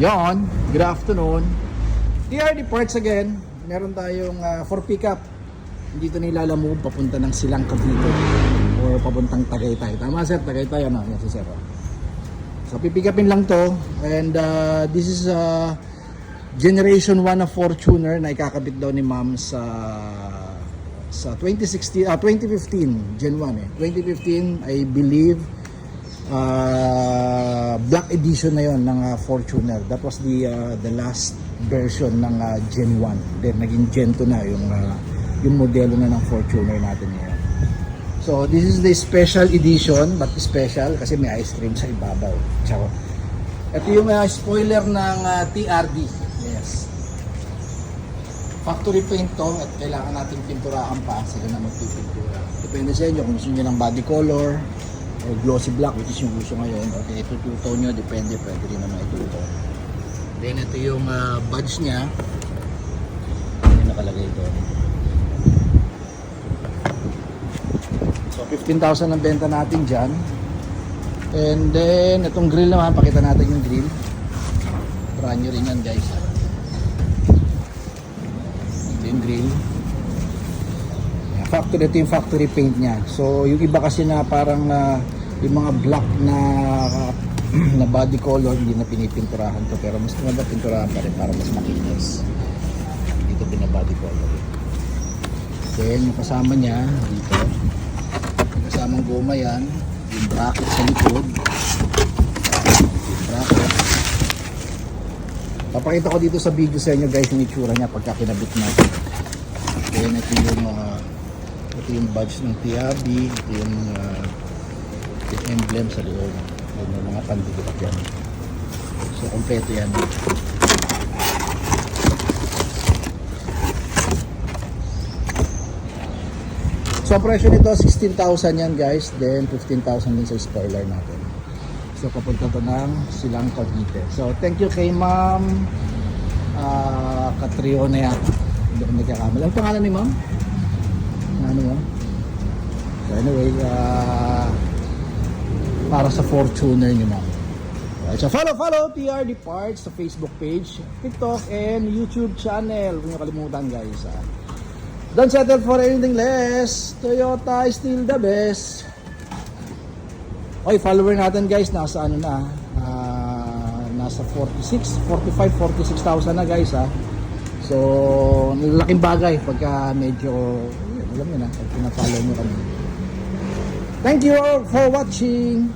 Yon, good afternoon. TRD Parts again. Meron tayong for pickup. Dito nilalamove papunta ng Silang Cavite or papuntang Tagaytay. Tama sir, Tagaytay ano? Yan si sir. So pipickupin lang to and this is generation 1 na Fortuner na ikakabit daw ni ma'am sa 2015 Gen 1 eh. 2015 I believe black edition na yon ng Fortuner. That was the last version ng Gen 1. Then naging Gen 2 na yung modelo na ng Fortuner natin ngayon. So this is the special edition, but special kasi may ice cream sa ibabaw. Ciao. Ito yung spoiler ng TRD. Yes. Factory paint to at kailangan natin pinturahan pa. Sila na magpipintura. Depende sa inyo kung gusto nyo ng body color o glossy black, which is yung gusto ngayon. Okay, itututo nyo, depende, pwede rin naman ituto. Then ito yung badge nya. Yung nakalagay doon. So 15,000 ang benta natin dyan. And then itong grill naman, pakita natin yung grill. Brand new rin yan guys. Ito yung grill. Ito yung factory paint nya. So yung iba kasi na parang yung mga black na body color hindi na pinipinturahan to, pero mas maganda pinturahan pa rin para mas makinis. Dito pinabody color. Then yung kasama nya dito, yung kasamang goma yan, yung bracket sa likod, yung bracket. Papakita ko dito sa video sa inyo guys yung itsura nya pagka kinabit natin. Then ito yung badge ng TRD, ito yung emblem sa loob. May mga pandikit yan. So kompleto yan. So ang presyo nito 16,000 yan guys, then 15,000 din sa spoiler natin. So papunta to ng Silang Cavite. So thank you kay ma'am Catriona yan. Hindi ko nagkakamali. Ang pangalan ni ma'am? Ano mo? So anyway, para sa Fortuner nyo ma'am. So follow TRD Parts sa Facebook page, TikTok, and YouTube channel. Huwag nyo kalimutan guys. Don't settle for anything less. Toyota is still the best. Okay, follower natin guys, nasa ano na, nasa 46,000 na guys ha. So, laking bagay pagka medyo, alam nyo na, pag pinafollow nyo kami. Thank you all for watching.